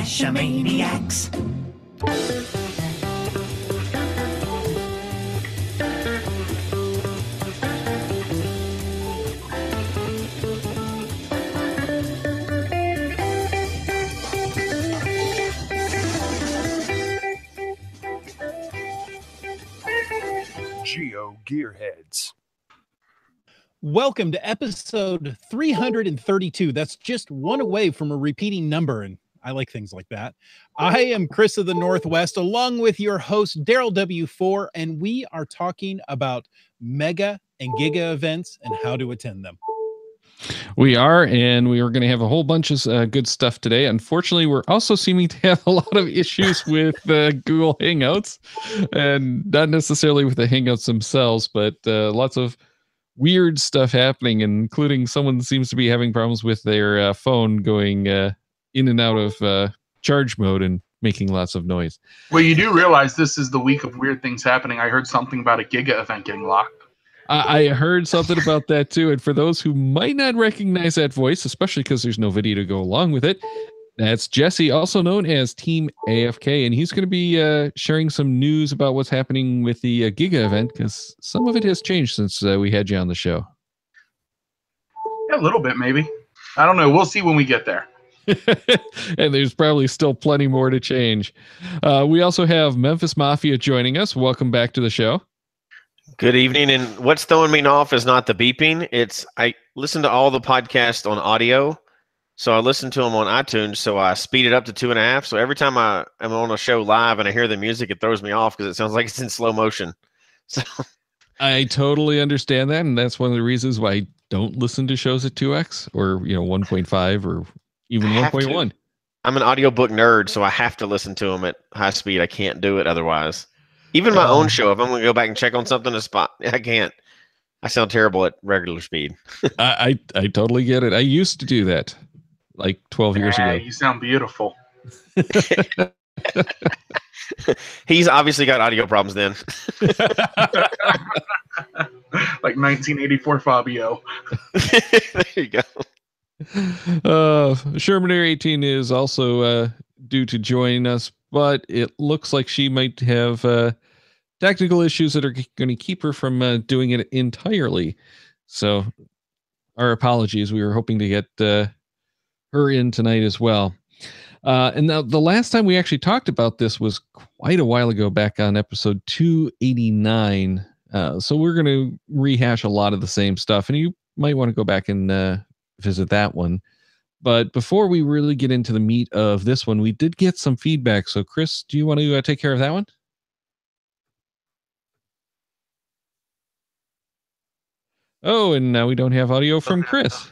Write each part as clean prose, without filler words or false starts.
Geocachomaniacs. GeoGearHeads. Welcome to episode 332. That's just one away from a repeating number, and I like things like that. I am Chris of the Northwest, along with your host, Daryl W4, and we are talking about mega and giga events and how to attend them. We are, and we are going to have a whole bunch of good stuff today. Unfortunately, we're also seeming to have a lot of issues with Google Hangouts, and not necessarily with the Hangouts themselves, but lots of weird stuff happening, including someone seems to be having problems with their phone going in and out of charge mode and making lots of noise. Well, you do realize this is the week of weird things happening. I heard something about a Giga event getting locked. I heard something about that too. And for those who might not recognize that voice, especially because there's no video to go along with it, that's Jesse, also known as Team AFK. And he's going to be sharing some news about what's happening with the Giga event, because some of it has changed since we had you on the show. Yeah, a little bit, maybe. I don't know. We'll see when we get there. And there's probably still plenty more to change. We also have Memphis Mafia joining us. Welcome back to the show. Good evening, and what's throwing me off is not the beeping. It's I listen to all the podcasts on audio, so I listen to them on iTunes, so I speed it up to 2.5. So every time I am on a show live and I hear the music, it throws me off because it sounds like it's in slow motion. So I totally understand that, and that's one of the reasons why I don't listen to shows at 2x or 1.5 or even 1.1. I'm an audiobook nerd, so I have to listen to them at high speed. I can't do it otherwise. Even my own show, if I'm going to go back and check on something to spot, I can't. I sound terrible at regular speed. I totally get it. I used to do that like 12 years ago. You sound beautiful. He's obviously got audio problems then. Like 1984 Fabio. There you go. Sherman Air 18 is also due to join us, but it looks like she might have technical issues that are going to keep her from doing it entirely. So our apologies. We were hoping to get her in tonight as well. And now the last time we actually talked about this was quite a while ago, back on episode 289. So we're going to rehash a lot of the same stuff, and you might want to go back and visit that one. But before we really get into the meat of this one, we did get some feedback. So Chris, do you want to take care of that one? Oh, and now we don't have audio from Chris.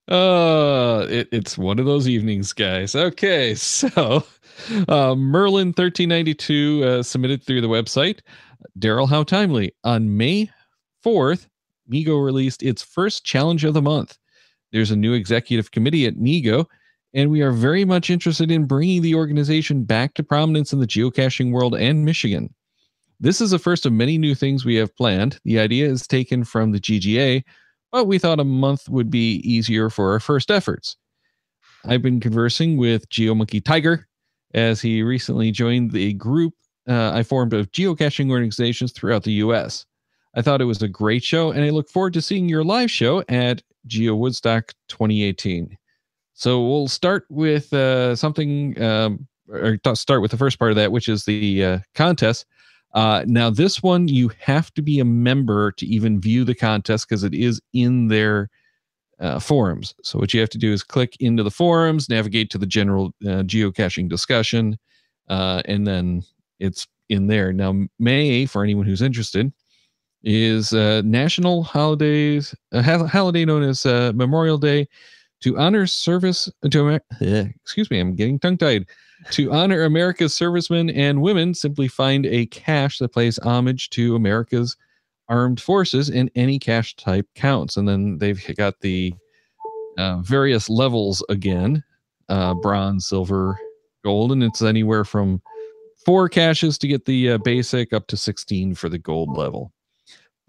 It's one of those evenings, guys. Okay, so Merlin 1392 submitted through the website. Daryl, how timely. On May 4th, Migo released its first challenge of the month. There's a new executive committee at Migo, and we are very much interested in bringing the organization back to prominence in the geocaching world and Michigan. This is the first of many new things we have planned. The idea is taken from the GGA, but we thought a month would be easier for our first efforts. I've been conversing with GeoMonkey Tiger, as he recently joined the group I formed of geocaching organizations throughout the U.S. I thought it was a great show, and I look forward to seeing your live show at Geo Woodstock 2018. So we'll start with start with the first part of that, which is the contest. Now, this one, you have to be a member to even view the contest because it is in their forums. So what you have to do is click into the forums, navigate to the general geocaching discussion, and then it's in there. Now, May, for anyone who's interested, is national holidays, a holiday known as Memorial Day, to honor service to excuse me, I'm getting tongue-tied. To honor America's servicemen and women, simply find a cache that pays homage to America's armed forces, and any cache type counts. And then they've got the various levels again, bronze, silver, gold, and it's anywhere from 4 caches to get the basic up to 16 for the gold level.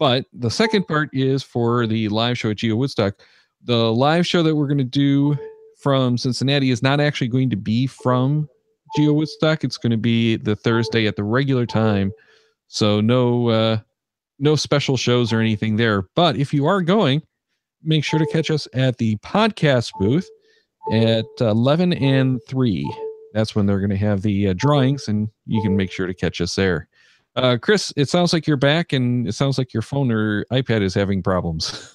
But the second part is for the live show at Geo Woodstock. the live show that we're going to do from Cincinnati is not actually going to be from Geo Woodstock. It's going to be the Thursday at the regular time. So no special shows or anything there. But if you are going, make sure to catch us at the podcast booth at 11 and 3. That's when they're going to have the drawings, and you can make sure to catch us there. Chris, it sounds like you're back, and it sounds like your phone or iPad is having problems.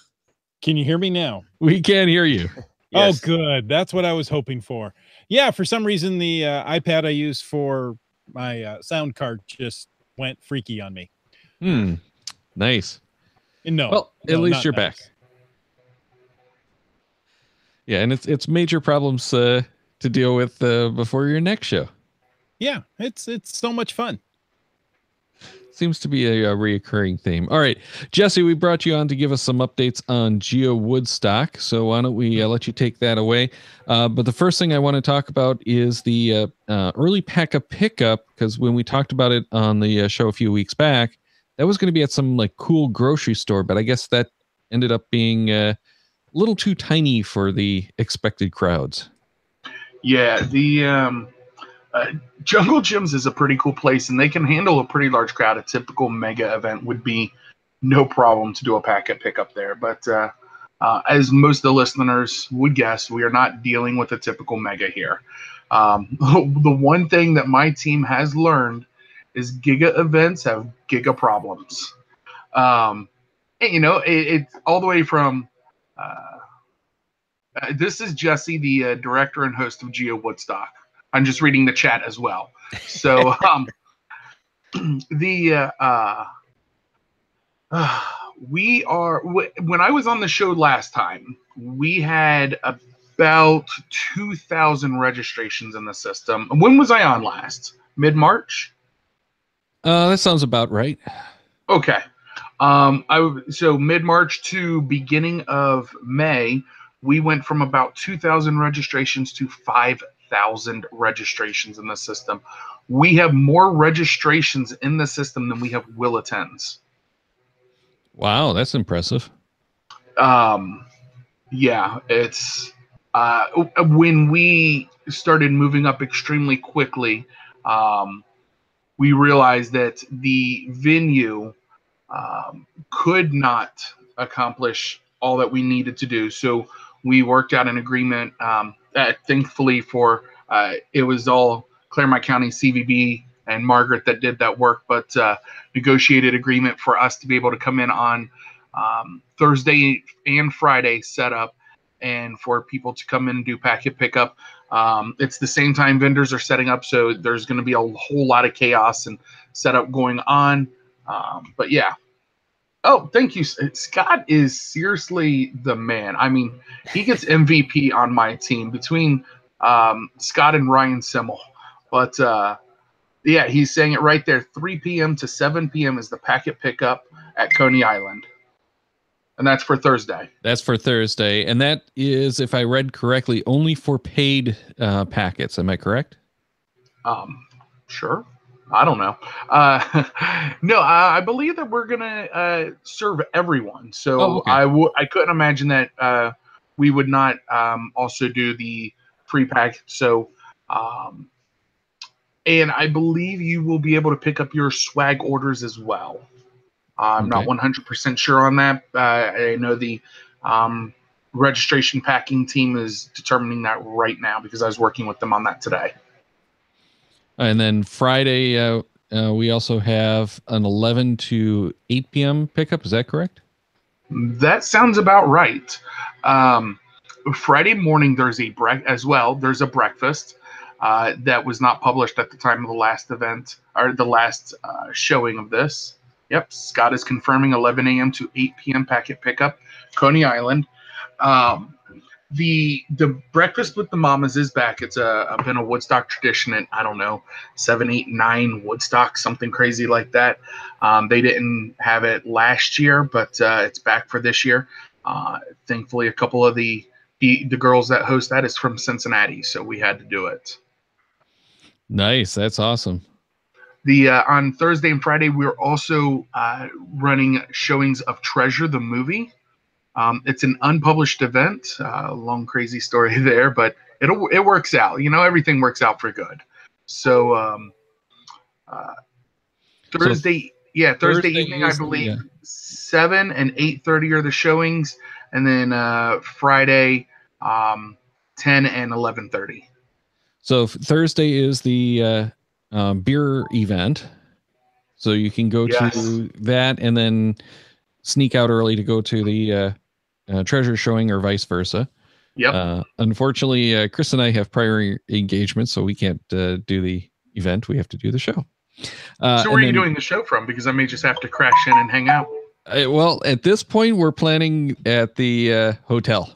Can you hear me now? We can't hear you. Yes. Oh, good. That's what I was hoping for. Yeah, for some reason, the iPad I use for my sound card just went freaky on me. Nice. No. Well, at least you're nice. back. Yeah, and it's major problems to deal with before your next show. Yeah, it's so much fun. Seems to be a reoccurring theme. All right, Jesse, we brought you on to give us some updates on Geo Woodstock. So why don't we let you take that away? But the first thing I want to talk about is the early pack-up pickup, because when we talked about it on the show a few weeks back, that was going to be at some like cool grocery store, but I guess that ended up being a little too tiny for the expected crowds. Yeah, the Jungle Gyms is a pretty cool place, and they can handle a pretty large crowd. A typical mega event would be no problem to do a packet pickup there. But as most of the listeners would guess, we are not dealing with a typical mega here. The one thing that my team has learned is Giga events have Giga problems. And, it's all the way from this is Jesse, the director and host of Geo Woodstock. I'm just reading the chat as well. So when I was on the show last time, we had about 2,000 registrations in the system. When was I on last? Mid-March? That sounds about right. Okay. So mid-March to beginning of May, we went from about 2,000 registrations to 5,000 registrations in the system. We have more registrations in the system than we have will attends. Wow, that's impressive. Yeah, it's when we started moving up extremely quickly, we realized that the venue could not accomplish all that we needed to do. So we worked out an agreement. Thankfully, it was all Claremont County CVB and Margaret that did that work, but negotiated agreement for us to be able to come in on Thursday and Friday setup, and for people to come in and do packet pickup. It's the same time vendors are setting up, so there's going to be a whole lot of chaos and setup going on. But yeah. Oh, thank you. Scott is seriously the man. I mean, he gets MVP on my team between Scott and Ryan Simmel. But yeah, he's saying it right there. 3 p.m. to 7 p.m. is the packet pickup at Coney Island. And that's for Thursday. That's for Thursday. And that is, if I read correctly, only for paid packets. Am I correct? Sure. I don't know. No, I believe that we're going to serve everyone. So okay. I couldn't imagine that we would not also do the free pack. So, and I believe you will be able to pick up your swag orders as well. I'm not 100% sure on that. I know the registration packing team is determining that right now because I was working with them on that today. And then Friday, we also have an 11 to 8 p.m. pickup. Is that correct? That sounds about right. Friday morning, there's a There's a breakfast that was not published at the time of the last event or the last showing of this. Yep, Scott is confirming 11 a.m. to 8 p.m. packet pickup, Coney Island. The breakfast with the mamas is back. It's been a Woodstock tradition at, I don't know, 7, 8, 9 Woodstock, something crazy like that. They didn't have it last year, but it's back for this year. Thankfully, a couple of the girls that host that is from Cincinnati, so we had to do it. Nice, that's awesome. On Thursday and Friday, we're also running showings of Treasure the movie. It's an unpublished event. Long crazy story there, but it works out. Everything works out for good. So Thursday, Thursday evening, I believe 7 and 8:30 are the showings, and then Friday 10 and 11:30. So Thursday is the beer event. So you can go to that and then sneak out early to go to the treasure showing or vice versa. Yep. Unfortunately, Chris and I have prior engagements, so we can't do the event. We have to do the show. So where are you doing the show from? Because I may just have to crash in and hang out. Well, at this point, we're planning at the hotel.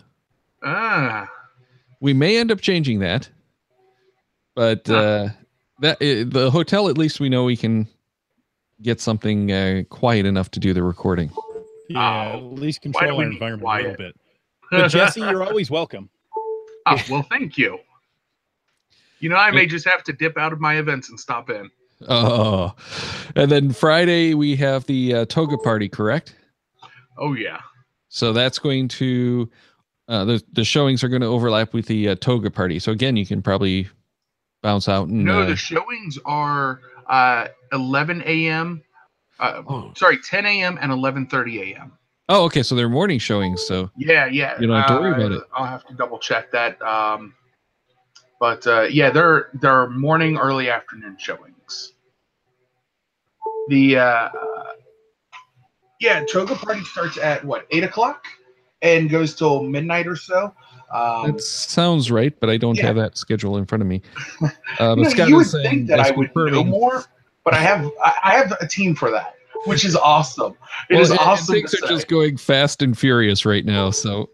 We may end up changing that, but the hotel, at least we know we can get something quiet enough to do the recording. Yeah, at least control our environment a little bit. But Jesse, you're always welcome. Oh, well, thank you. I may just have to dip out of my events and stop in. Oh, and then Friday we have the toga party, correct? Oh yeah. So that's going to the showings are going to overlap with the toga party. So again, you can probably bounce out and. No, the showings are 11 a.m. 10 a.m. and 11:30 a.m. Oh, okay. So they're morning showings. So yeah. You don't have to worry about it. I'll have to double check that. But they're morning, early afternoon showings. The toga party starts at 8 o'clock and goes till midnight or so. That sounds right, but I don't have that schedule in front of me. You would think that I would know more, but I have a team for that, which is awesome. It is awesome. Things are just going fast and furious right now, so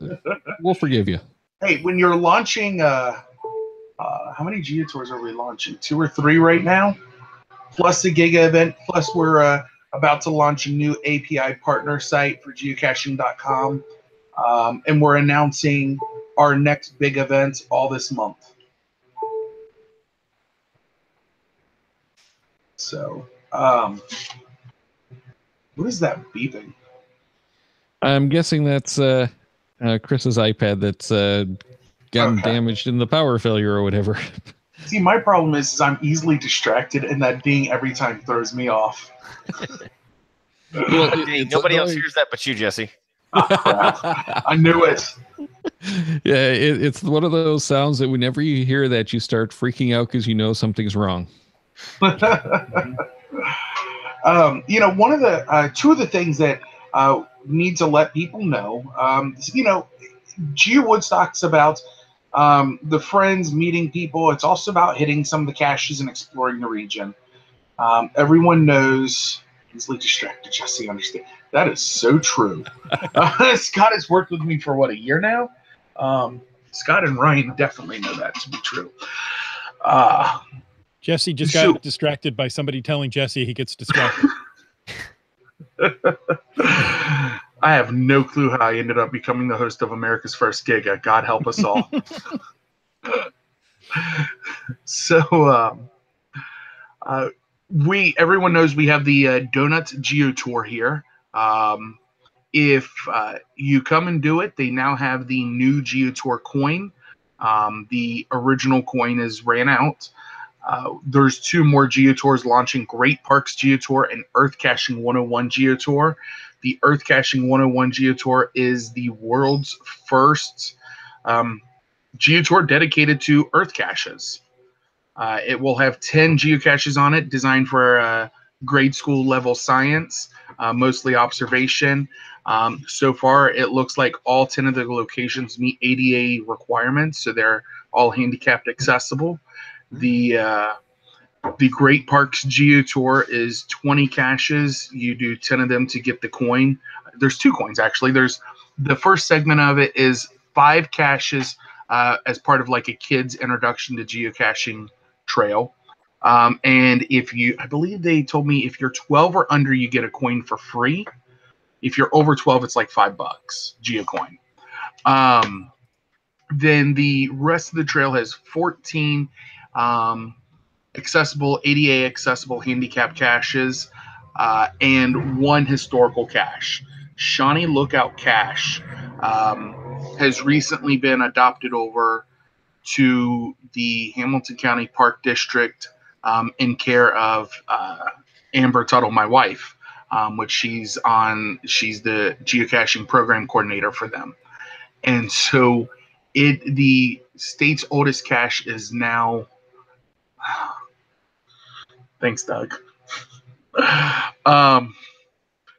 we'll forgive you. Hey, when you're launching, how many GeoTours are we launching? 2 or 3 right now, plus the Giga event. Plus, we're about to launch a new API partner site for geocaching.com, and we're announcing our next big event all this month. So, what is that beeping? I'm guessing that's Chris's iPad that's gotten damaged in the power failure or whatever. See, my problem is I'm easily distracted, and that ding every time throws me off. Well, nobody else hears that but you, Jesse. I knew it. Yeah, it's one of those sounds that whenever you hear that, you start freaking out because you know something's wrong. One of the 2 of the things that need to let people know, Geo Woodstock's about the friends, meeting people. It's also about hitting some of the caches and exploring the region. Everyone knows. Easily distracted, Jesse. Understand. That is so true. Scott has worked with me for a year now. Scott and Ryan definitely know that to be true. Jesse just got distracted by somebody telling Jesse he gets distracted. I have no clue how I ended up becoming the host of America's First Giga. God help us all. So, everyone knows we have the Donuts Geo Tour here. If you come and do it, they now have the new Geo Tour coin. The original coin is ran out. There's 2 more Geo Tours launching: Great Parks Geo Tour and Earth Caching 101 Geo Tour. The Earth Caching 101 Geo Tour is the world's first Geo Tour dedicated to Earth caches. It will have 10 geocaches on it, designed for grade school level science, mostly observation. So far, it looks like all 10 of the locations meet ADA requirements, so they're all handicapped accessible. The Great Parks Geo Tour is 20 caches. You do 10 of them to get the coin. There's 2 coins, actually. There's the first segment of it is 5 caches as part of a kid's introduction to geocaching trail. And I believe they told me if you're 12 or under, you get a coin for free. If you're over 12, it's like $5 geocoin. Then the rest of the trail has 14 accessible, ADA accessible handicap caches, and 1 historical cache. Shawnee Lookout Cache has recently been adopted over to the Hamilton County Park District in care of Amber Tuttle, my wife, which she's the geocaching program coordinator for them. And so the state's oldest cache is now, thanks, Doug.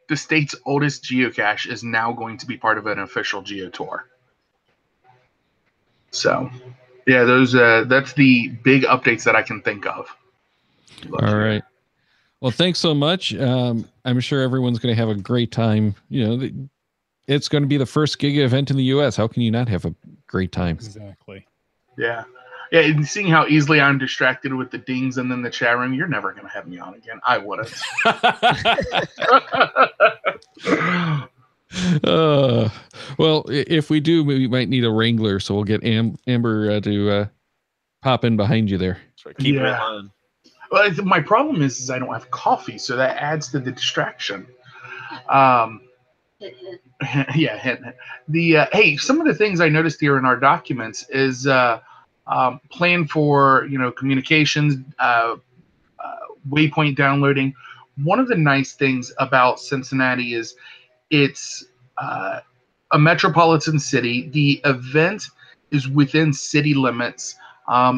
The state's oldest geocache is now going to be part of an official geo tour. So, yeah, that's the big updates that I can think of. All right. Well, thanks so much. I'm sure everyone's going to have a great time. It's going to be the first Giga event in the U.S. How can you not have a great time? Exactly. Yeah. Yeah, and seeing how easily I'm distracted with the dings and then the chat room, you're never going to have me on again. I wouldn't. Well, if we do, we might need a wrangler, so we'll get Amber to pop in behind you there. Keep it in line. Well, my problem is I don't have coffee, so that adds to the distraction. Yeah, hey, some of the things I noticed here in our documents is plan for communications, waypoint downloading. One of the nice things about Cincinnati is it's a metropolitan city. The event is within city limits.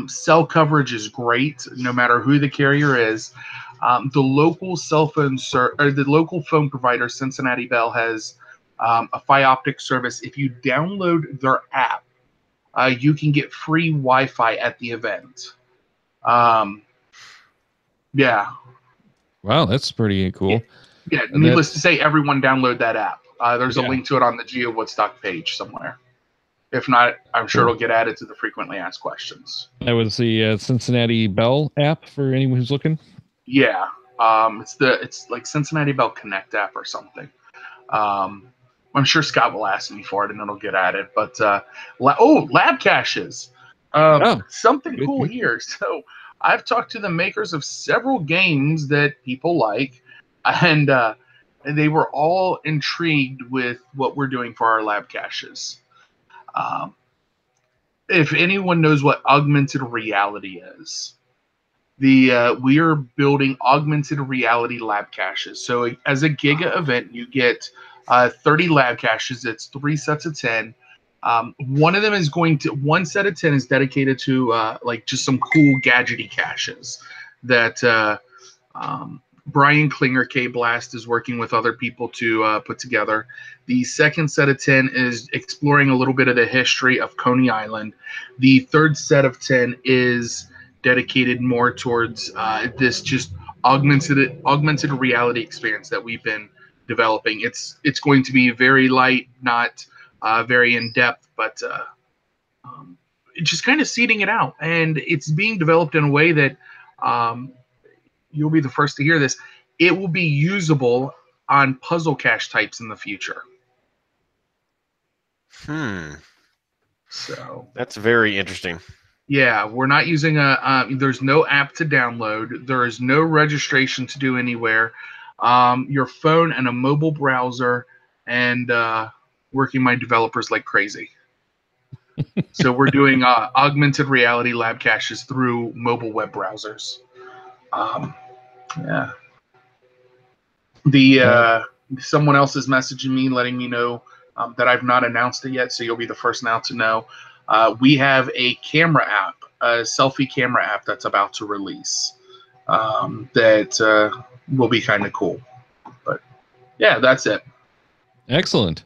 Cell coverage is great, no matter who the carrier is. The local the local phone provider, Cincinnati Bell, has a Fioptic service. If you download their app, you can get free Wi-Fi at the event. Yeah. Wow, that's pretty cool. Yeah, needless to say, everyone download that app. There's a link to it on the Geo Woodstock page somewhere. If not, I'm sure it'll get added to the frequently asked questions. That was the Cincinnati Bell app for anyone who's looking. Yeah, it's like Cincinnati Bell Connect app or something. I'm sure Scott will ask me for it and it'll get added. But lab caches. Something cool here. So I've talked to the makers of several games that people like, and they were all intrigued with what we're doing for our lab caches. If anyone knows what augmented reality is, we are building augmented reality lab caches. So as a Giga event, you get 30 lab caches. It's 3 sets of 10. One of them is one set of 10 is dedicated to like just some cool gadgety caches that Brian Klinger K Blast is working with other people to put together. The second set of 10 is exploring a little bit of the history of Coney Island. The third set of 10 is dedicated more towards this just augmented reality experience that we've been developing. It's going to be very light, not very in depth, but just kind of seeding it out, and it's being developed in a way that you'll be the first to hear this. It will be usable on puzzle cache types in the future. So that's very interesting. Yeah, we're not using there's no app to download. There is no registration to do anywhere. Your phone and a mobile browser, and working my developers like crazy. So we're doing augmented reality lab caches through mobile web browsers. Yeah. Someone else is messaging me, letting me know that I've not announced it yet, so you'll be the first now to know. We have a camera app, a selfie camera app that's about to release that will be kind of cool. But yeah, that's it. Excellent.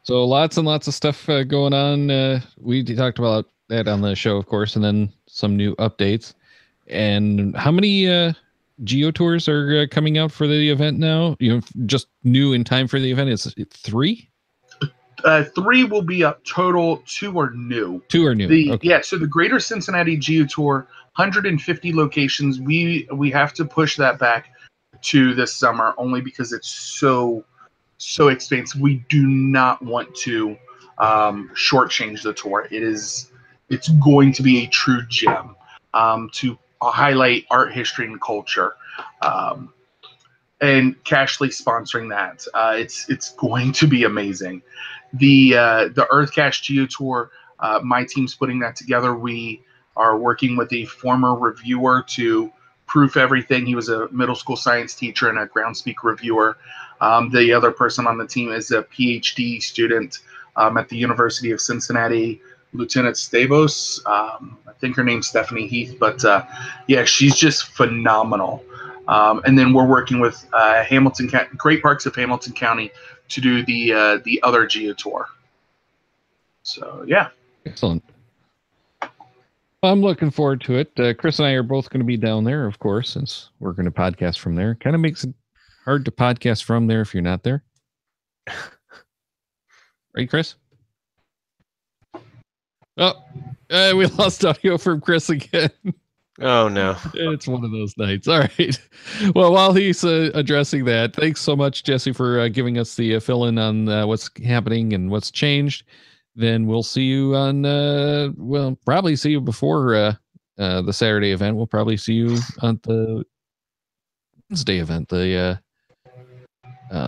So lots and lots of stuff going on. We talked about that on the show, of course, and then some new updates. And how many Geo tours are coming out for the event now? Just new in time for the event. Is it 3? 3 will be up total. 2 are new. 2 are new. Okay. Yeah, so the Greater Cincinnati Geo Tour, 150 locations. We have to push that back to this summer only because it's so expensive. We do not want to shortchange the tour. It's going to be a true gem to highlight art, history, and culture. And Cashly sponsoring that. It's going to be amazing. The Earthcache Geo Tour, my team's putting that together. We are working with a former reviewer to proof everything. He was a middle school science teacher and a Groundspeak reviewer. The other person on the team is a PhD student at the University of Cincinnati, Lieutenant Stavos. I think her name's Stephanie Heath, but yeah, she's just phenomenal. And then we're working with Great Parks of Hamilton County to do the other Geo Tour. So yeah, excellent. I'm looking forward to it. Chris and I are both going to be down there, of course, since we're going to podcast from there. Kind of makes it hard to podcast from there if you're not there. Right, Chris? Oh, we lost audio from Chris again. Oh, no. It's one of those nights. All right. Well, while he's addressing that, thanks so much, Jesse, for giving us the fill-in on what's happening and what's changed. Then we'll see you on, we'll probably see you before the Saturday event. We'll probably see you on the Wednesday event, the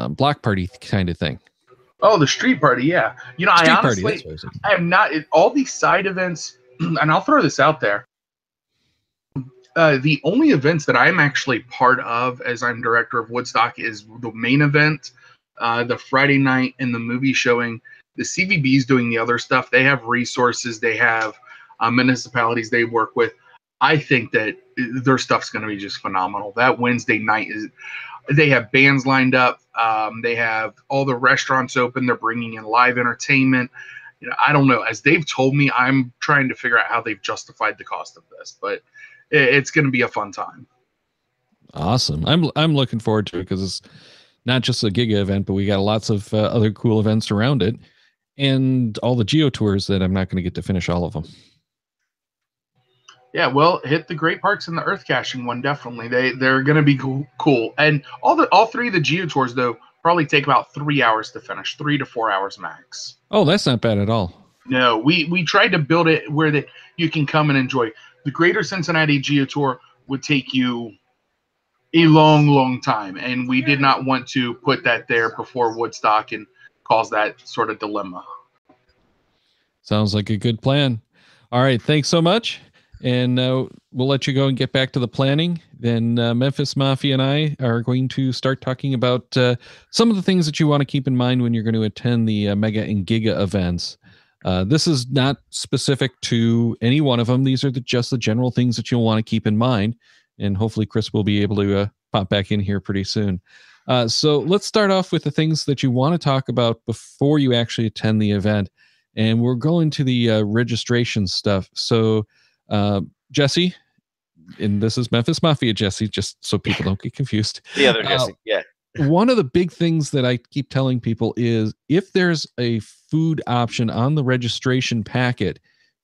block party kind of thing. Oh, the street party, yeah. You know, Street I honestly, I have not, all these side events, and I'll throw this out there. The only events that I'm actually part of as I'm director of Woodstock is the main event, the Friday night, and the movie showing. The CVB is doing the other stuff. They have resources. They have municipalities they work with. I think that their stuff's going to be just phenomenal. That Wednesday night they have bands lined up. They have all the restaurants open. They're bringing in live entertainment. You know, I don't know. As they've told me, I'm trying to figure out how they've justified the cost of this, but it's going to be a fun time. Awesome. I'm looking forward to it because it's not just a Giga event, but we got lots of other cool events around it. And all the Geo tours that I'm not going to get to finish all of them. Yeah, well, hit the Great Parks and the Earth Caching one, definitely. They're going to be cool. And all three of the Geo tours, though, probably take about 3 hours to finish, 3 to 4 hours max. Oh, that's not bad at all. No, we tried to build it where you can come and enjoy. The Greater Cincinnati Geo Tour would take you a long, long time, and we did not want to put that there before Woodstock and cause that sort of dilemma. Sounds like a good plan. All right, thanks so much, and we'll let you go and get back to the planning. Then Memphis Mafia and I are going to start talking about some of the things that you want to keep in mind when you're going to attend the Mega and Giga events. This is not specific to any one of them. These are just the general things that you'll want to keep in mind. And hopefully Chris will be able to pop back in here pretty soon. So let's start off with the things that you want to talk about before you actually attend the event. And we're going to the registration stuff. So Jesse, and this is Memphis Mafia Jesse, just so people don't get confused. The other Jesse, yeah. One of the big things that I keep telling people is if there's a food option on the registration packet,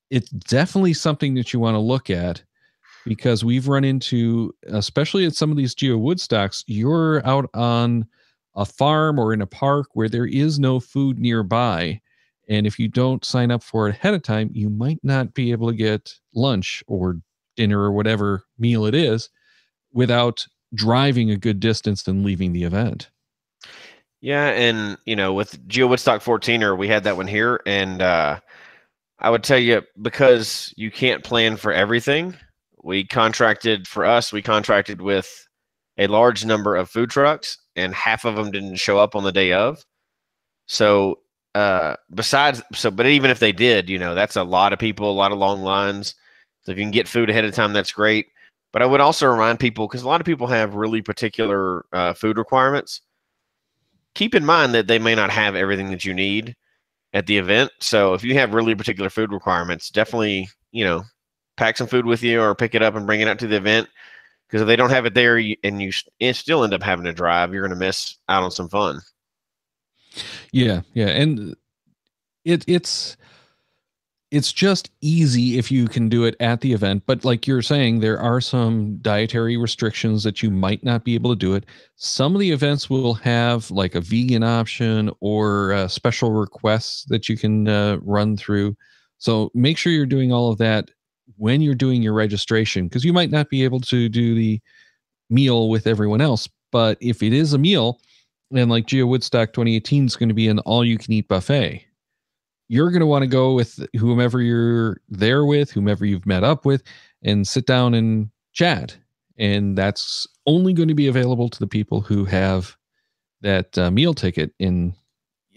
it's definitely something that you want to look at, because we've run into, especially at some of these Geo Woodstocks, you're out on a farm or in a park where there is no food nearby. And if you don't sign up for it ahead of time, you might not be able to get lunch or dinner or whatever meal it is without driving a good distance and leaving the event. Yeah, and with Geo Woodstock 14er, we had that one here, and I would tell you, because you can't plan for everything, we contracted with a large number of food trucks, and half of them didn't show up on the day of. So but even if they did, that's a lot of people, a lot of long lines. So if you can get food ahead of time, that's great. But I would also remind people, because a lot of people have really particular food requirements, keep in mind that they may not have everything that you need at the event. So if you have really particular food requirements, definitely, pack some food with you or pick it up and bring it out to the event. Because if they don't have it there and you still end up having to drive, you're going to miss out on some fun. Yeah. And it's just easy if you can do it at the event. But like you're saying, there are some dietary restrictions that you might not be able to do it. Some of the events will have like a vegan option or special requests that you can run through. So make sure you're doing all of that when you're doing your registration, because you might not be able to do the meal with everyone else. But if it is a meal, then like Geo Woodstock 2018 is going to be an all-you-can-eat buffet. you're going to want to go with whomever you're there with, whomever you've met up with, and sit down and chat. And that's only going to be available to the people who have that meal ticket. In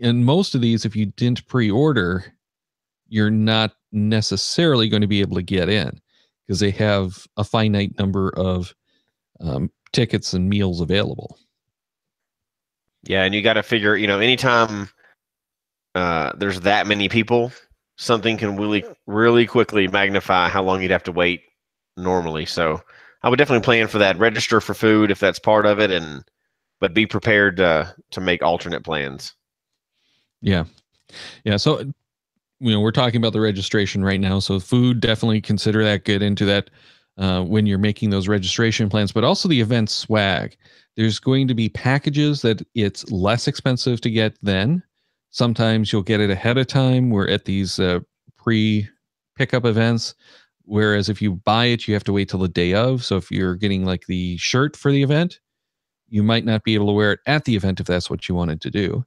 most of these, if you didn't pre-order, you're not necessarily going to be able to get in because they have a finite number of tickets and meals available. Yeah, and you got to figure, anytime there's that many people, something can really quickly magnify how long you'd have to wait normally. So I would definitely plan for that. Register for food if that's part of it, but be prepared to make alternate plans. Yeah. So we're talking about the registration right now. So food, definitely consider that, get into that when you're making those registration plans, but also the event swag. There's going to be packages that it's less expensive to get then. Sometimes you'll get it ahead of time. We're at these pre-pickup events, whereas if you buy it, you have to wait till the day of. So if you're getting like the shirt for the event, you might not be able to wear it at the event if that's what you wanted to do.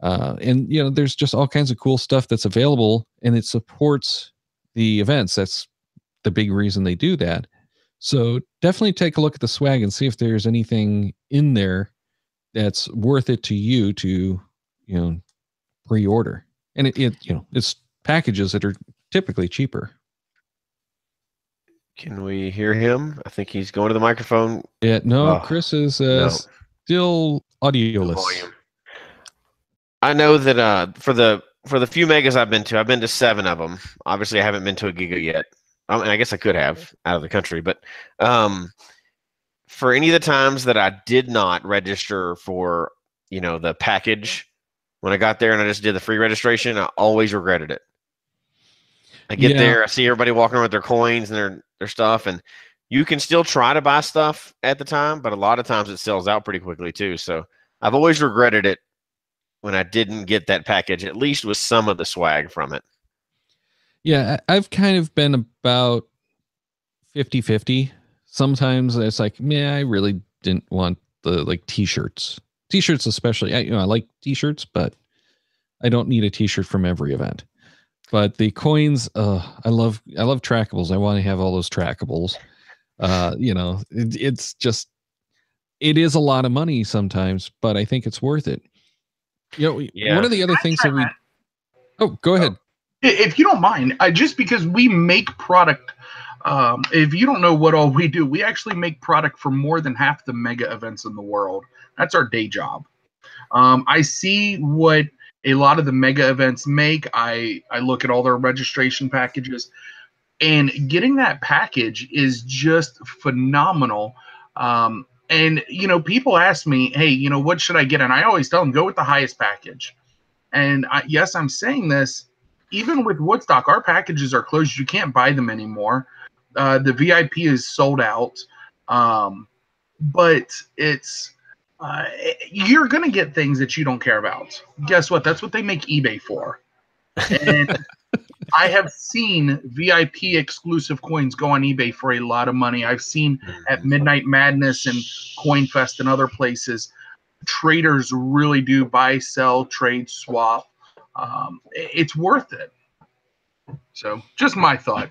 And there's just all kinds of cool stuff that's available, and it supports the events. That's the big reason they do that. So definitely take a look at the swag and see if there's anything in there that's worth it to you to, pre-order. And it's packages that are typically cheaper. Can we hear him? I think he's going to the microphone. Yeah, no, Chris is still audioless. Volume. I know that for the few megas I've been to 7 of them. Obviously, I haven't been to a Giga yet. And I guess I could have out of the country. But for any of the times that I did not register for, the package, when I got there and I just did the free registration, I always regretted it. I get there, I see everybody walking around with their coins and their stuff, and you can still try to buy stuff at the time, but a lot of times it sells out pretty quickly too. So I've always regretted it when I didn't get that package, at least with some of the swag from it. Yeah, I've kind of been about 50-50. Sometimes it's like, I really didn't want the t-shirts. T-shirts especially. I like t-shirts, but I don't need a t-shirt from every event. But the coins, I love trackables. I want to have all those trackables. It's just, it is a lot of money sometimes, but I think it's worth it. One of the other things that go ahead. If you don't mind, just because we make product, if you don't know what all we do, we actually make product for more than half the mega events in the world. That's our day job. I see what a lot of the mega events make. I look at all their registration packages, and getting that package is just phenomenal. And, people ask me, hey, what should I get? And I always tell them, go with the highest package. And yes, I'm saying this, even with Woodstock, our packages are closed. You can't buy them anymore. The VIP is sold out. But it's, you're going to get things that you don't care about. Guess what? That's what they make eBay for. And I have seen VIP exclusive coins go on eBay for a lot of money. I've seen at Midnight Madness and CoinFest and other places, traders really do buy, sell, trade, swap. It's worth it. So just my thought.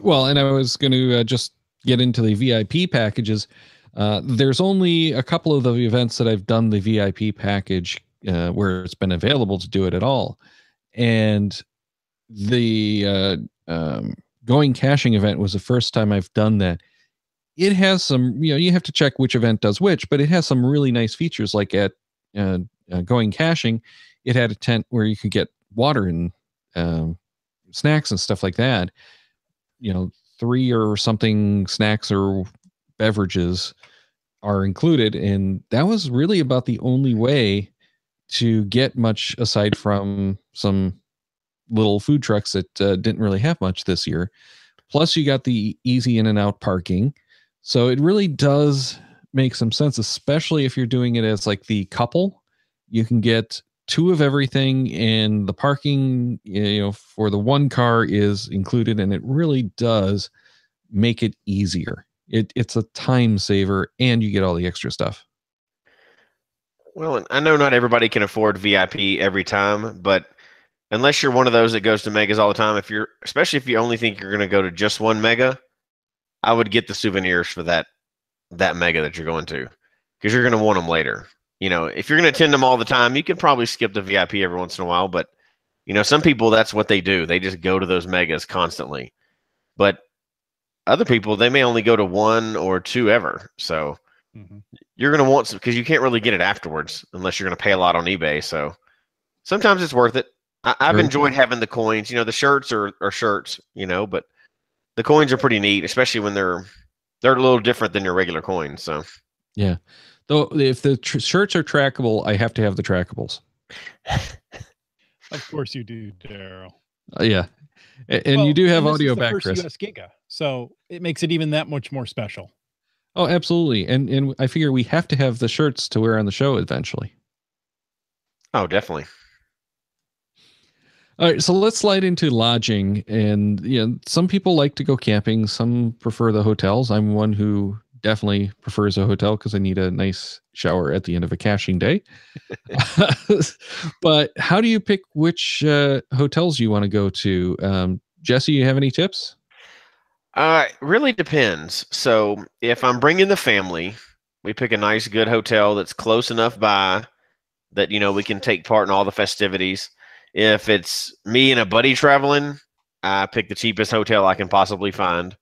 Well, and I was going to just get into the VIP packages. There's only a couple of the events that I've done the VIP package where it's been available to do it at all. And the going caching event was the first time I've done that. It has some, you have to check which event does which, but it has some really nice features. Like at going caching, it had a tent where you could get water and snacks and stuff like that. 3 or something snacks or beverages are included, and that was really about the only way to get much, aside from some little food trucks that didn't really have much this year. Plus you got the easy in and out parking, so it really does make some sense, especially if you're doing it as like the couple. You can get 2 of everything, and the parking for the one car is included, and it really does make it easier. It's a time saver, and you get all the extra stuff. Well, I know not everybody can afford VIP every time, but unless you're one of those that goes to megas all the time, especially if you only think you're going to go to just one mega, I would get the souvenirs for that mega that you're going to, because you're going to want them later. If you're going to attend them all the time, you could probably skip the VIP every once in a while, but some people, that's what they do. They just go to those megas constantly. But other people, they may only go to one or two ever. So you're going to want some, because you can't really get it afterwards unless you're going to pay a lot on eBay. So sometimes it's worth it. I've enjoyed having the coins. The shirts are shirts, but the coins are pretty neat, especially when they're a little different than your regular coins. So yeah, though if the shirts are trackable, I have to have the trackables. Of course you do, Daryl. Yeah, and you do have audio back, Chris. US Giga, so it makes it even that much more special. Oh, absolutely, and I figure we have to have the shirts to wear on the show eventually. Oh, definitely. All right, so let's slide into lodging. And some people like to go camping, some prefer the hotels. I'm one who definitely prefers a hotel because I need a nice shower at the end of a caching day. But how do you pick which hotels you want to go to? Jesse, you have any tips? Really depends. So if I'm bringing the family, we pick a nice, good hotel that's close enough by that, we can take part in all the festivities. If it's me and a buddy traveling, I pick the cheapest hotel I can possibly find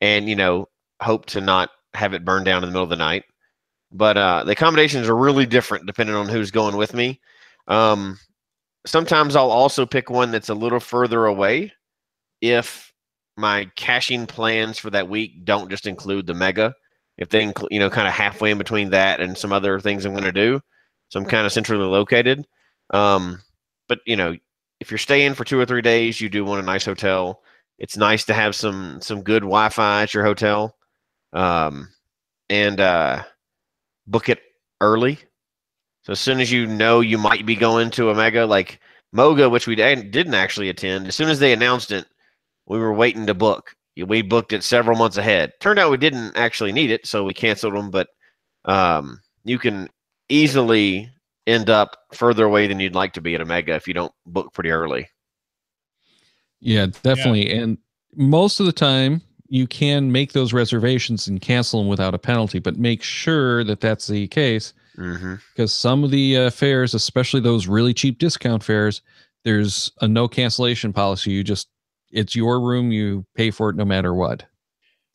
and, hope to not have it burn down in the middle of the night. But the accommodations are really different depending on who's going with me. Sometimes I'll also pick one that's a little further away if my caching plans for that week don't just include the mega. If they include, kind of halfway in between that and some other things I'm going to do. So I'm kind of centrally located. But if you're staying for 2 or 3 days, you do want a nice hotel. It's nice to have some good Wi-Fi at your hotel, and book it early. So as soon as you might be going to a mega like Moga, which we didn't actually attend, as soon as they announced it, we were waiting to book. We booked it several months ahead. Turned out we didn't actually need it, so we canceled them. But you can easily end up further away than you'd like to be at a mega if you don't book pretty early. Yeah, definitely. Yeah. And most of the time you can make those reservations and cancel them without a penalty, but make sure that that's the case, because some of the fares, especially those really cheap discount fares, there's a no cancellation policy. It's your room. You pay for it no matter what.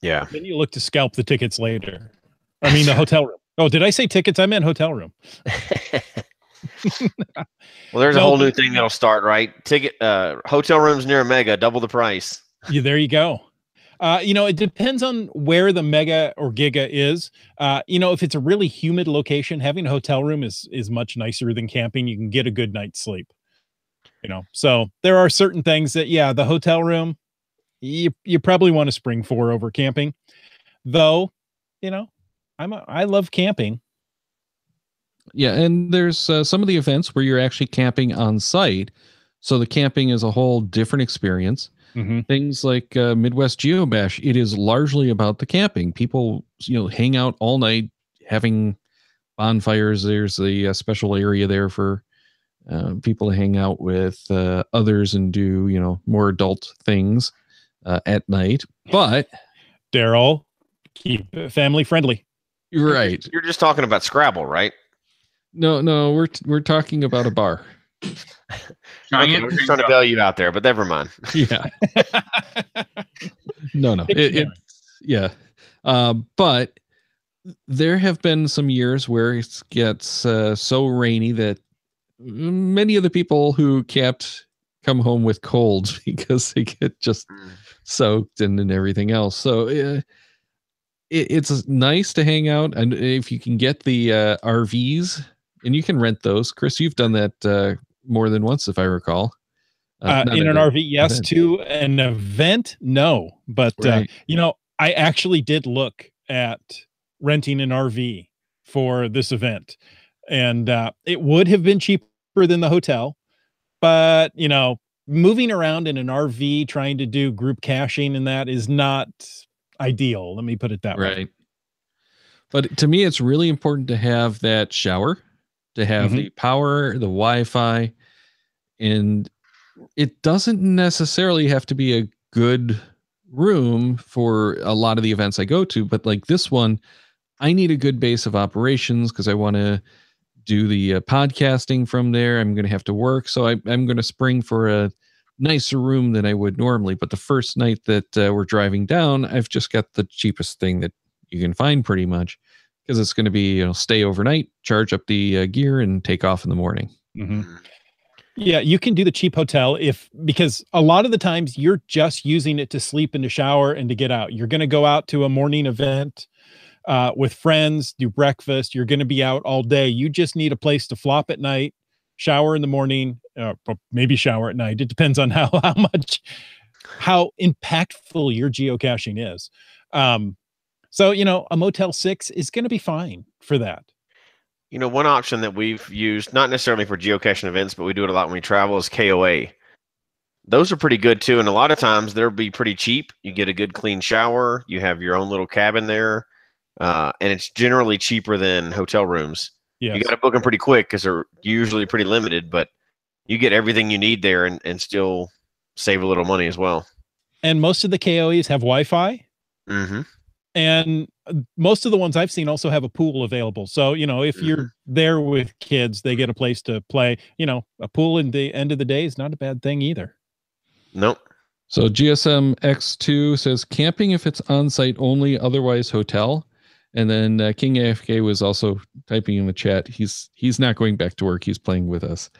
Yeah. Then you look to scalp the tickets later. I mean, the hotel room. Oh, did I say tickets? I meant hotel room. Well, there's a whole new thing that'll start, right? Hotel rooms near a mega, double the price. Yeah, there you go. It depends on where the mega or giga is. If it's a really humid location, having a hotel room is much nicer than camping. You can get a good night's sleep. So there are certain things that, the hotel room, you probably want to spring for over camping. Though, I love camping. Yeah, and there's some of the events where you're actually camping on site. So the camping is a whole different experience. Things like Midwest Geobash, it is largely about the camping. People, hang out all night having bonfires. There's a special area there for people to hang out with others and do, more adult things at night. But Daryl, keep it family friendly. Right. You're just talking about Scrabble, right? No, we're talking about a bar. Okay, we're just trying to bail you out there, but never mind. Yeah. No. Yeah. But there have been some years where it gets so rainy that many of the people who camped come home with colds because they get just soaked and everything else. So it's nice to hang out, and if you can get the RVs, and you can rent those. Chris, you've done that more than once, if I recall. In an RV, yes. Event. To an event, no. But right. I actually did look at renting an RV for this event, and it would have been cheaper than the hotel. But moving around in an RV trying to do group caching and that is not ideal. Let me put it that way. Right. But to me, it's really important to have that shower, to have the power, the Wi-Fi. And it doesn't necessarily have to be a good room for a lot of the events I go to, but like this one, I need a good base of operations because I want to do the podcasting from there. I'm going to have to work. So I'm going to spring for a nicer room than I would normally. But the first night that we're driving down, I've just got the cheapest thing that you can find pretty much, because it's going to be, stay overnight, charge up the gear, and take off in the morning. Mm-hmm. Yeah, you can do the cheap hotel because a lot of the times you're just using it to sleep and to shower and to get out. You're going to go out to a morning event with friends, do breakfast. You're going to be out all day. You just need a place to flop at night, shower in the morning, maybe shower at night. It depends on how impactful your geocaching is. So, a Motel 6 is going to be fine for that. One option that we've used, not necessarily for geocaching events, but we do it a lot when we travel, is KOA. Those are pretty good too. And a lot of times they'll be pretty cheap. You get a good clean shower. You have your own little cabin there. And it's generally cheaper than hotel rooms. Yes. You got to book them pretty quick because they're usually pretty limited, but you get everything you need there and still save a little money as well. And most of the KOEs have Wi-Fi. Mm-hmm. And most of the ones I've seen also have a pool available. So, if you're there with kids, they get a place to play. A pool in the end of the day is not a bad thing either. Nope. So GSM X2 says camping if it's on-site only, otherwise hotel. And then King AFK was also typing in the chat. He's not going back to work. He's playing with us.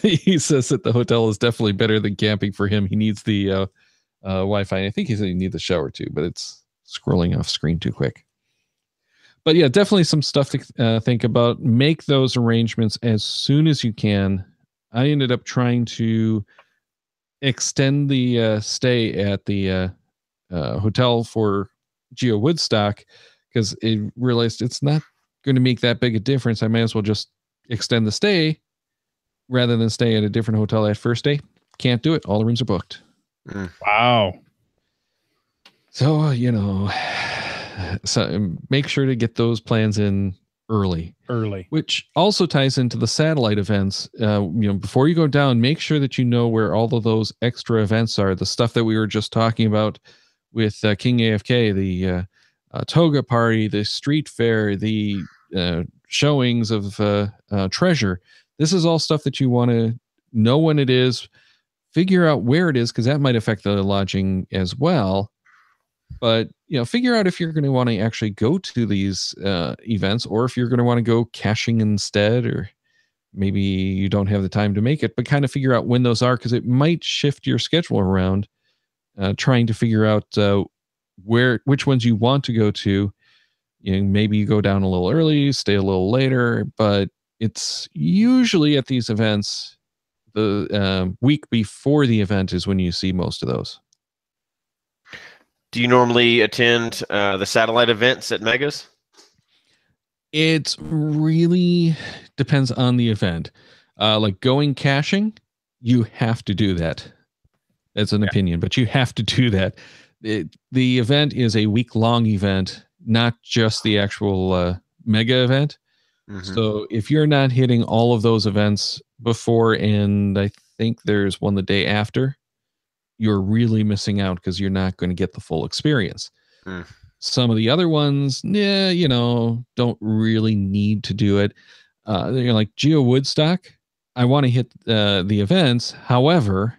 He says that the hotel is definitely better than camping for him. He needs the Wi-Fi. I think he said he needs the shower too, but it's scrolling off screen too quick. But yeah, definitely some stuff to think about. Make those arrangements as soon as you can. I ended up trying to extend the stay at the hotel for Geo Woodstock because I realized it's not going to make that big a difference. I may as well just extend the stay rather than stay at a different hotel that first day. Can't do it. All the rooms are booked. Wow. So, so make sure to get those plans in early, which also ties into the satellite events. Before you go down, make sure that you know where all of those extra events are. The stuff that we were just talking about with King AFK, the toga party, the street fair, the showings of treasure. This is all stuff that you want to know when it is, figure out where it is, because that might affect the lodging as well. But, figure out if you're going to want to actually go to these events, or if you're going to want to go caching instead, or maybe you don't have the time to make it, but kind of figure out when those are, because it might shift your schedule around, trying to figure out which ones you want to go to. Maybe you go down a little early, stay a little later, but it's usually at these events, the week before the event is when you see most of those. Do you normally attend the satellite events at Megas? It really depends on the event. Like going caching, you have to do that. That's an opinion, but you have to do that. The event is a week-long event, not just the actual mega event. Mm-hmm. So if you're not hitting all of those events before, and I think there's one the day after, you're really missing out because you're not going to get the full experience. Some of the other ones, don't really need to do it. Like Geo Woodstock, I want to hit the events. However,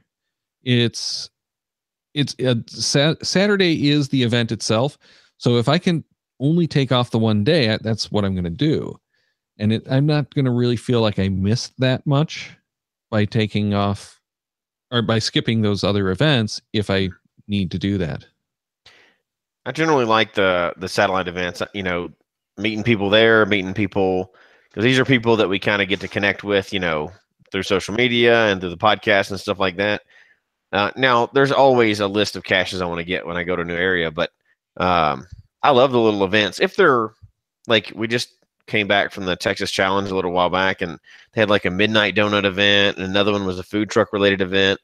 Saturday is the event itself. So if I can only take off the one day, that's what I'm going to do. And I'm not going to really feel like I missed that much by taking off or by skipping those other events if I need to do that. I generally like the satellite events, meeting people there, because these are people that we kind of get to connect with, through social media and through the podcast and stuff like that. Now, there's always a list of caches I want to get when I go to a new area, but I love the little events. If they're like, we just came back from the Texas Challenge a little while back, and they had like a midnight donut event, and another one was a food truck related event.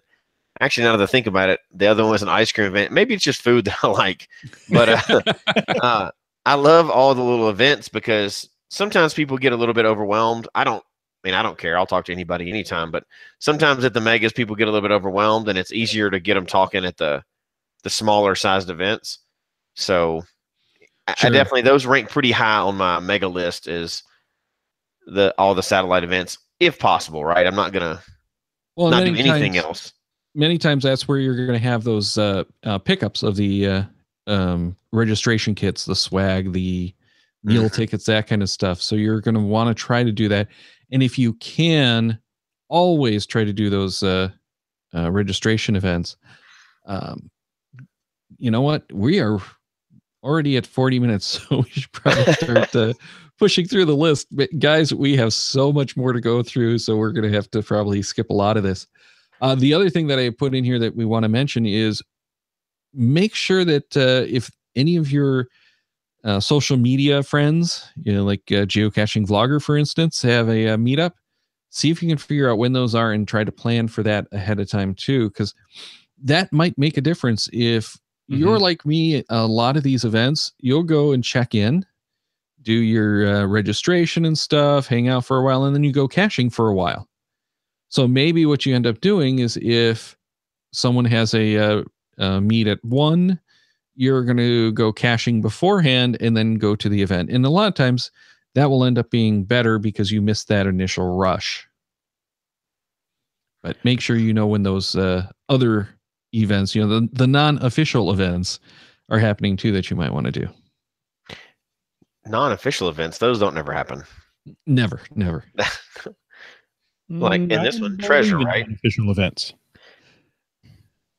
Actually, now that I think about it, the other one was an ice cream event. Maybe it's just food that I like, but I love all the little events because sometimes people get a little bit overwhelmed. I don't mean, I don't care. I'll talk to anybody anytime. But sometimes at the megas, people get a little bit overwhelmed, and it's easier to get them talking at the smaller sized events. So Sure. I definitely, those rank pretty high on my mega list, is all the satellite events, if possible, right? I'm not going to not do anything else. Many times that's where you're going to have those pickups of the registration kits, the swag, the meal tickets, that kind of stuff. So you're going to want to try to do that. And if you can, always try to do those registration events. You know what? We are already at 40 minutes, so we should probably start pushing through the list. But guys, we have so much more to go through, so we're going to have to probably skip a lot of this. The other thing that I put in here that we want to mention is make sure that if any of your social media friends, like Geocaching Vlogger, for instance, have a meetup, see if you can figure out when those are and try to plan for that ahead of time too, because that might make a difference. If you're like me, a lot of these events, you'll go and check in, do your registration and stuff, hang out for a while, and then you go caching for a while. So maybe what you end up doing is, if someone has a meet at 1, you're going to go caching beforehand and then go to the event. And a lot of times that will end up being better because you missed that initial rush. But make sure you know when those other events, the non-official events, are happening too, that you might want to do. Non-official events, those don't never happen. Never. Like in this one, treasure, right? Official events.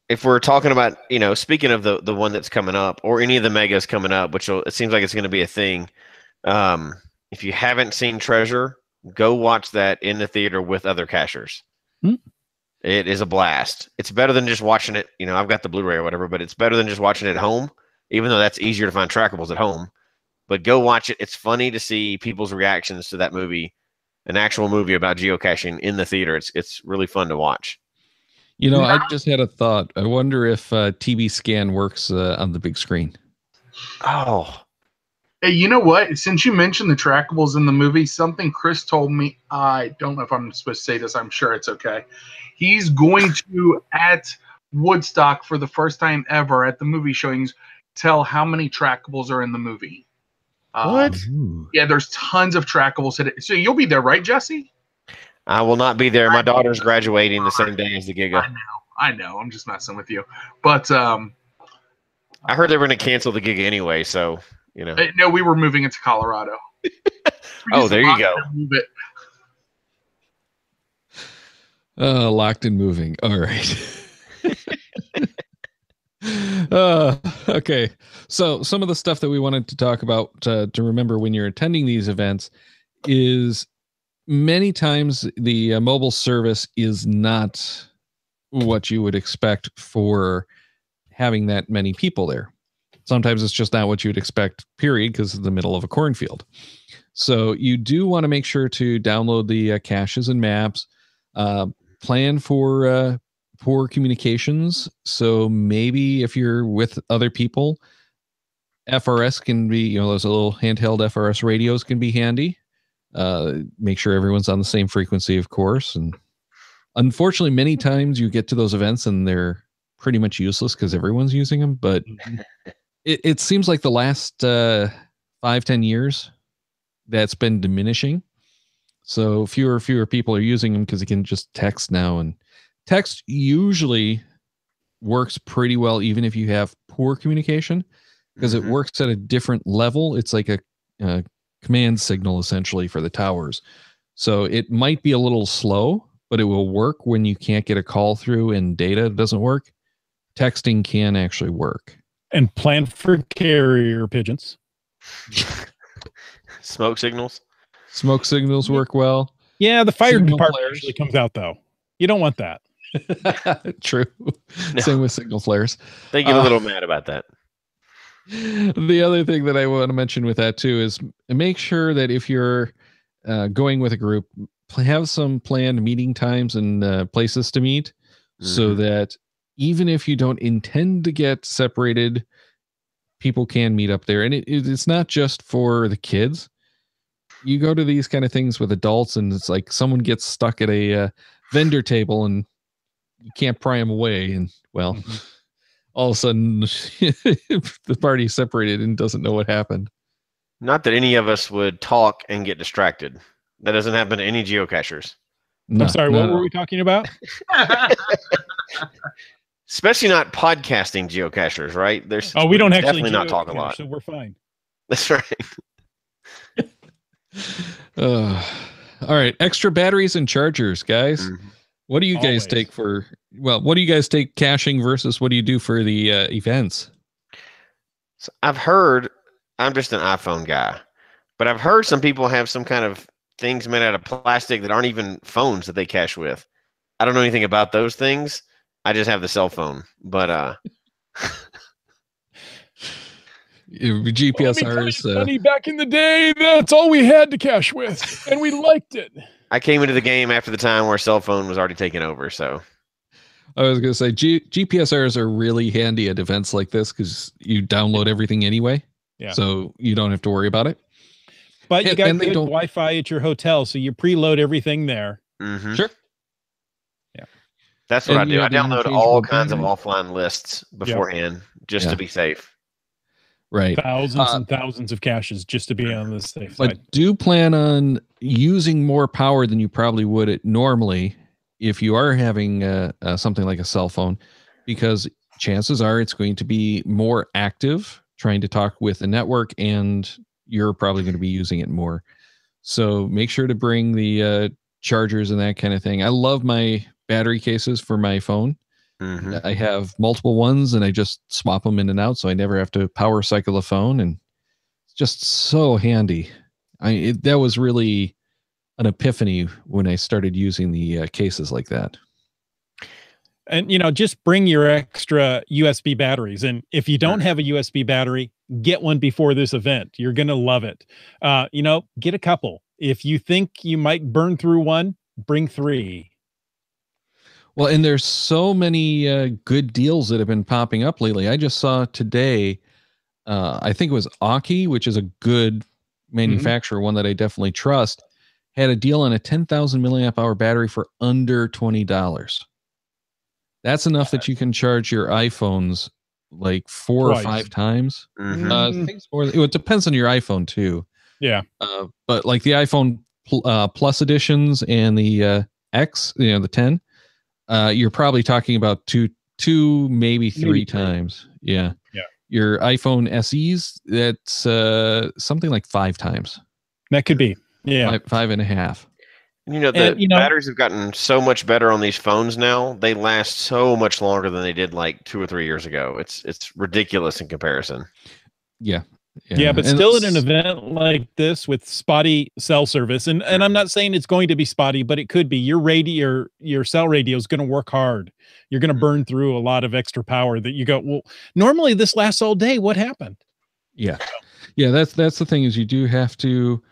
If we're talking about, speaking of the one that's coming up, or any of the megas coming up, which it seems like it's going to be a thing. If you haven't seen Treasure, go watch that in the theater with other cachers. It is a blast. It's better than just watching it. I've got the Blu-ray or whatever, but it's better than just watching it at home, even though that's easier to find trackables at home. But go watch it. It's funny to see people's reactions to that movie, an actual movie about geocaching in the theater. It's really fun to watch. I just had a thought. I wonder if TV Scan works on the big screen. Oh. Hey, you know what? Since you mentioned the trackables in the movie, something Chris told me, I don't know if I'm supposed to say this. I'm sure it's okay. He's going to, at Woodstock, for the first time ever at the movie showings, tell how many trackables are in the movie. What? Yeah, there's tons of trackables. So you'll be there, right, Jesse? I will not be there. My daughter's graduating the same day as the Giga. I know. I'm just messing with you. But I heard they were going to cancel the Giga anyway, so, No, we were moving it to Colorado. Oh, there you go. Move it. Locked and moving. All right. Okay. So some of the stuff that we wanted to talk about to remember when you're attending these events is many times the mobile service is not what you would expect for having that many people there. Sometimes it's just not what you would expect, period, because it's the middle of a cornfield. So you do want to make sure to download the caches and maps, plan for poor communications. So maybe if you're with other people, FRS can be, those little handheld FRS radios can be handy. Make sure everyone's on the same frequency, of course. And unfortunately, many times you get to those events and they're pretty much useless because everyone's using them. But it seems like the last 5-10 years that's been diminishing. So fewer people are using them because you can just text now, and text usually works pretty well even if you have poor communication, because it works at a different level. It's like a command signal essentially for the towers. So it might be a little slow, but it will work when you can't get a call through and data doesn't work. Texting can actually work. And plan for carrier pigeons. Smoke signals. Smoke signals work well. Yeah, the fire Signal department flares usually comes out, though. You don't want that. True. No. Same with signal flares. They get a little mad about that. The other thing that I want to mention with that too is make sure that if you're going with a group, have some planned meeting times and places to meet, so that even if you don't intend to get separated, people can meet up there. And it's not just for the kids. you go to these kind of things with adults, and it's like someone gets stuck at a vendor table, and you can't pry them away, and well, all of a sudden the party separated and doesn't know what happened. Not that any of us would talk and get distracted. That doesn't happen to any geocachers. No, I'm sorry, what were we talking about? Especially not podcasting geocachers, right? There's we don't actually definitely not talk a lot. So we're fine. That's right. All right, extra batteries and chargers, guys. Mhm. What do you guys Always. take for? Well, what do you guys take caching versus what do you do for the events? So I've heard, I'm just an iPhone guy, but I've heard some people have some kind of things made out of plastic that aren't even phones that they cache with. I don't know anything about those things. I just have the cell phone, but GPSRs. Funny, back in the day, that's all we had to cache with, and we liked it. I came into the game after the time where cell phone was already taken over. So I was going to say GPSRs are really handy at events like this because you download everything anyway. Yeah. So you don't have to worry about it. But you And- got and they good don't- Wi-Fi at your hotel, so you preload everything there. mhm. Sure. That's what And I do. you I have the download all interchangeable kinds of battery. offline lists beforehand just Yeah. to be safe. Right. Thousands and thousands of caches just to be on the safe But side. do plan on using more power than you probably would it normally if you are having something like a cell phone, because chances are it's going to be more active trying to talk with the network, and you're probably going to be using it more. So make sure to bring the chargers and that kind of thing. I love my battery cases for my phone. Mhm. I have multiple ones, and I just swap them in and out, so I never have to power cycle a phone, and it's just so handy. That was really an epiphany when I started using the cases like that. And just bring your extra USB batteries. And if you don't have a USB battery, get one before this event. You're gonna love it. Get a couple. If you think you might burn through one, bring 3. Well, and there's so many good deals that have been popping up lately. I just saw today, I think it was Aki, which is a good manufacturer, one that I definitely trust, had a deal on a 10,000 milliamp hour battery for under $20. That's enough that you can charge your iPhones like 4 Twice. or 5 times. Mhm. I think it's more. It depends on your iPhone too. Yeah. But like the iPhone Plus editions and the X, the 10, you're probably talking about two, maybe 3 Maybe 3. times. Yeah. Yeah. Your iPhone SEs, that's something like 5 times. That could be. Yeah. 5.5. The batteries have gotten so much better on these phones now. They last so much longer than they did like 2 or 3 years ago. It's ridiculous in comparison. Yeah. Yeah, but And still at an it's- event like this with spotty cell service, and I'm not saying it's going to be spotty, but it could be. Your cell radio is going to work hard. You're going to burn through a lot of extra power that you go, well, normally this lasts all day. What happened? Yeah. That's the thing, is you do have to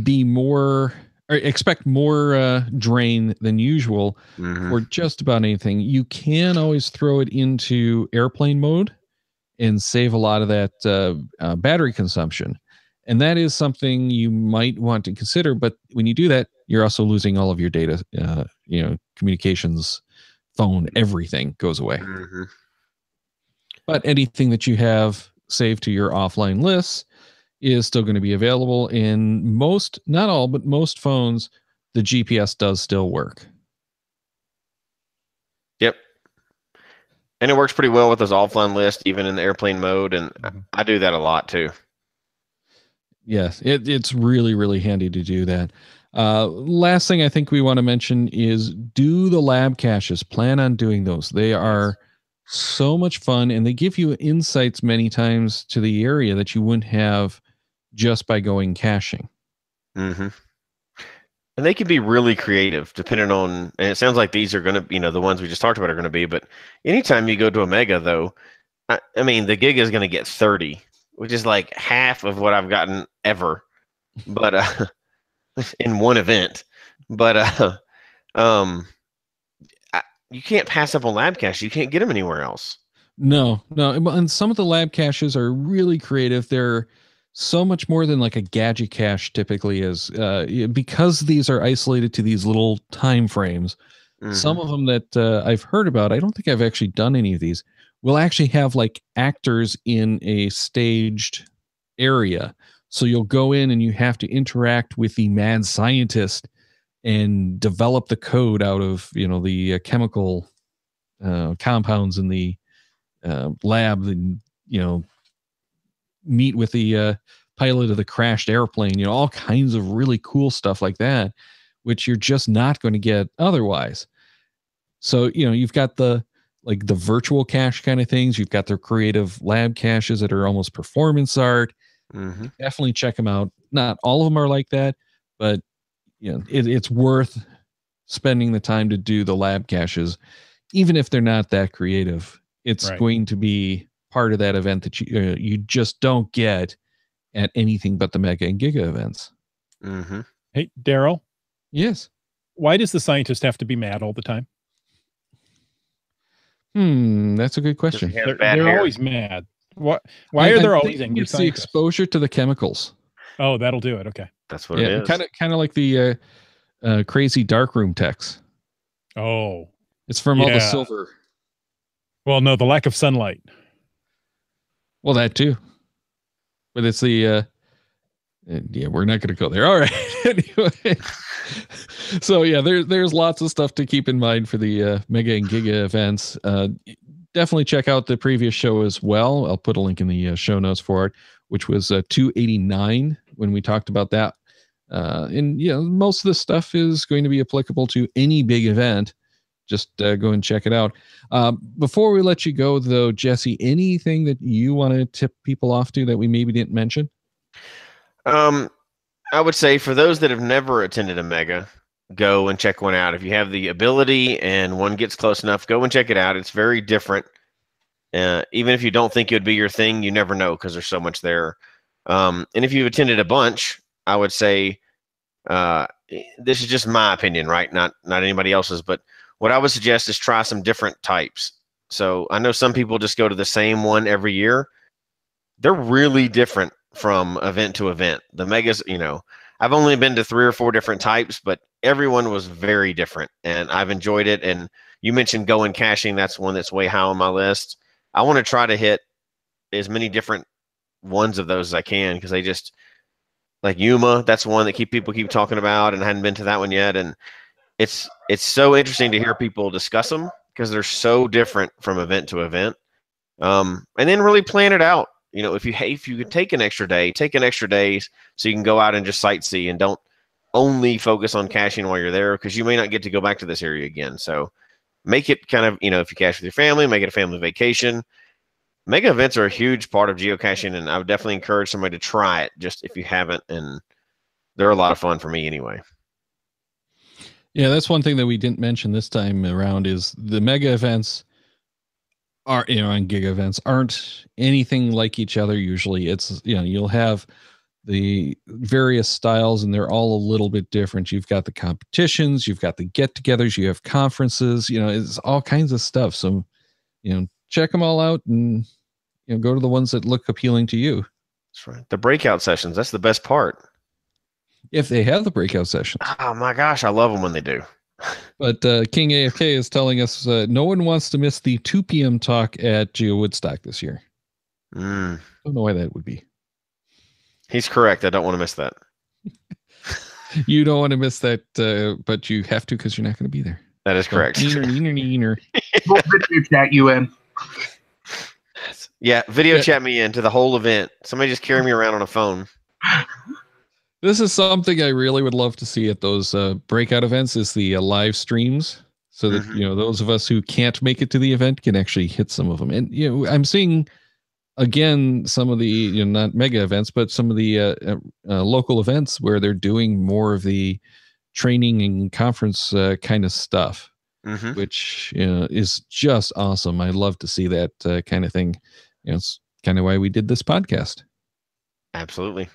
be more, or expect more drain than usual Mhm. for just about anything. You can always throw it into airplane mode and save a lot of that battery consumption. And that is something you might want to consider. But when you do that, you're also losing all of your data, communications, phone, everything goes away. Mhm. But anything that you have saved to your offline lists is still going to be available. In most, not all, but most phones, the GPS does still work. Yep. And it works pretty well with those offline lists, even in the airplane mode. And I do that a lot too. Yes, it's really, really handy to do that. Last thing I think we want to mention is do the lab caches. Plan on doing those. They are so much fun, and they give you insights many times to the area that you wouldn't have just by going caching. Mm-hmm. And they can be really creative depending on, and it sounds like these are going to, the ones we just talked about are going to be, but anytime you go to a mega though, I mean, the Giga is going to get 30, which is like half of what I've gotten ever, but in one event. But you can't pass up on lab cache. You can't get them anywhere else. No. And some of the lab caches are really creative. They're so much more than like a gadget cache typically is, because these are isolated to these little time frames. Some of them that I've heard about, I don't think I've actually done any of these, will actually have like actors in a staged area. So you'll go in and you have to interact with the mad scientist and develop the code out of, the chemical compounds in the lab, and, meet with the pilot of the crashed airplane, all kinds of really cool stuff like that, which you're just not going to get otherwise. So, you've got the virtual cache kind of things. You've got their creative lab caches that are almost performance art. Definitely check them out. Not all of them are like that, but it's worth spending the time to do the lab caches, even if they're not that creative. It's going to be part of that event that you just don't get at anything but the Mega and Giga events. Hey, Daryl. Yes. Why does the scientist have to be mad all the time? That's a good question. They're always mad. Why are there always angry it's scientists? The exposure to the chemicals. Oh, that'll do it. Okay. That's what it is. Kind of like the crazy darkroom techs. Oh. It's from all the silver. Well, no, the lack of sunlight. Well, that too. But it's the we're not going to go there. All right. Anyway. So there's lots of stuff to keep in mind for the Mega and Giga events. Definitely check out the previous show as well. I'll put a link in the show notes for it, which was 289 when we talked about that. And most of this stuff is going to be applicable to any big event. Just go and check it out. Before we let you go, though, Jesse, anything that you want to tip people off to that we maybe didn't mention? I would say for those that have never attended a Mega, go and check one out. If you have the ability and one gets close enough, go and check it out. It's very different. Even if you don't think it would be your thing, you never know because there's so much there. And if you've attended a bunch, I would say this is just my opinion, right? Not anybody else's, but what I would suggest is try some different types. So I know some people just go to the same one every year. They're really different from event to event. The Megas, I've only been to 3 or 4 different types, but everyone was very different, and I've enjoyed it. And you mentioned going caching. That's one that's way high on my list. I want to try to hit as many different ones of those as I can, because they just, like Yuma, that's one that people keep talking about, and I hadn't been to that one yet. And it's so interesting to hear people discuss them because they're so different from event to event. And then really plan it out. If you could take an extra day so you can go out and just sightsee and don't only focus on caching while you're there, because you may not get to go back to this area again. So make it kind of, if you cache with your family, make it a family vacation. Mega events are a huge part of geocaching, and I would definitely encourage somebody to try it just if you haven't. And they're a lot of fun for me anyway. Yeah, that's one thing that we didn't mention this time around is the Mega events are, and Giga events aren't anything like each other. Usually it's, you'll have the various styles and they're all a little bit different. You've got the competitions, you've got the get-togethers, you have conferences, it's all kinds of stuff. So, check them all out and, go to the ones that look appealing to you. That's right. The breakout sessions, that's the best part. If they have the breakout sessions. Oh my gosh, I love them when they do. But King AFK is telling us no one wants to miss the 2 p.m. talk at Geo Woodstock this year. I don't know why that would be. He's correct. I don't want to miss that. You don't want to miss that, but you have to because you're not going to be there. That is correct. Neener. We'll video chat you in. Yeah, video chat me into the whole event. Somebody just carry me around on a phone. This is something I really would love to see at those breakout events is the live streams, so that those of us who can't make it to the event can actually hit some of them. And I'm seeing again some of the not mega events, but some of the local events where they're doing more of the training and conference kind of stuff, which is just awesome. I love to see that kind of thing. It's kind of why we did this podcast. Absolutely.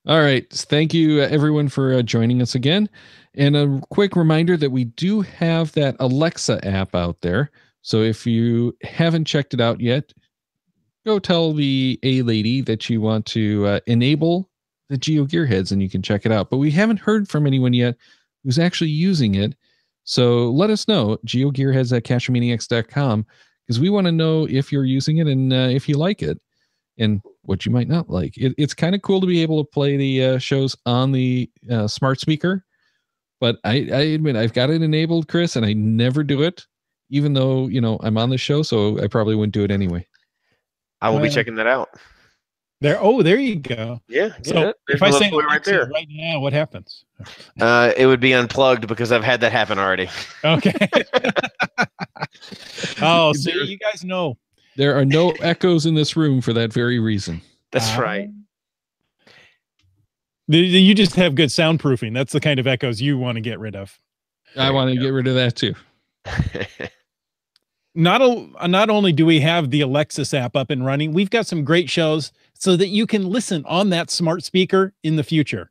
All right. Thank you, everyone, for joining us again. And a quick reminder that we do have that Alexa app out there. So if you haven't checked it out yet, go tell the A lady that you want to enable the GeoGearHeads and you can check it out. But we haven't heard from anyone yet who's actually using it. So let us know, GeoGearHeads at cachemaniacs.com, because we want to know if you're using it and if you like it and what you might not like. It's kind of cool to be able to play the shows on the smart speaker. But I admit I've got it enabled, Chris, and I never do it, even though, I'm on the show, so I probably wouldn't do it anyway. I will be checking that out. There you go. Yeah. So if I say Alexa right now, what happens? It would be unplugged because I've had that happen already. Okay. Oh, see, you guys know. There are no echoes in this room for that very reason. That's right. You just have good soundproofing. That's the kind of echoes you want to get rid of. I want to get rid of that too. Not only do we have the Alexis app up and running, we've got some great shows so that you can listen on that smart speaker in the future.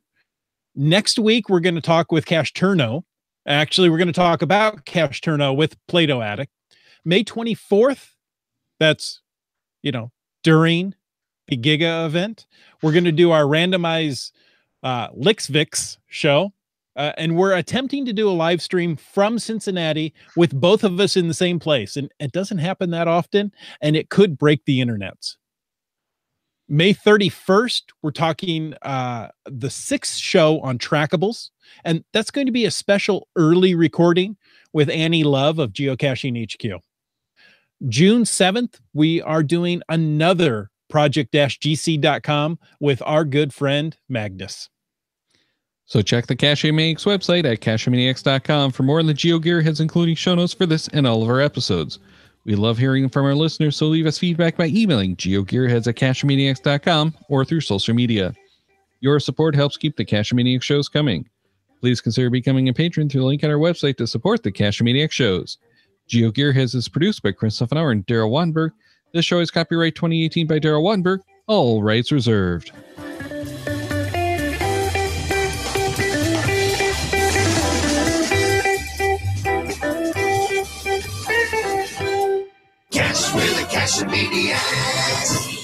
Next week, we're going to talk with Cash Turno. Actually, we're going to talk about Cash Turno with Plato Addict. May 24th, that's, during the Giga event, we're going to do our randomized LixVix show. And we're attempting to do a live stream from Cincinnati with both of us in the same place. And it doesn't happen that often, and it could break the internets. May 31st, we're talking the sixth show on trackables. And that's going to be a special early recording with Annie Love of Geocaching HQ. June 7th, we are doing another project-gc.com with our good friend Magnus. So check the Cachemaniacs website at cachemaniacs.com for more on the GeoGearHeads, including show notes for this and all of our episodes. We love hearing from our listeners, so leave us feedback by emailing geogearheads at cachemaniacs.com or through social media. Your support helps keep the Cachemaniacs shows coming. Please consider becoming a patron through the link on our website to support the Cachemaniacs shows. GeoGearHeads is produced by Chris Huffenauer and Daryl Wattenberg. This show is copyright 2018 by Daryl Wattenberg. All rights reserved. Cash with the Cachemaniacs.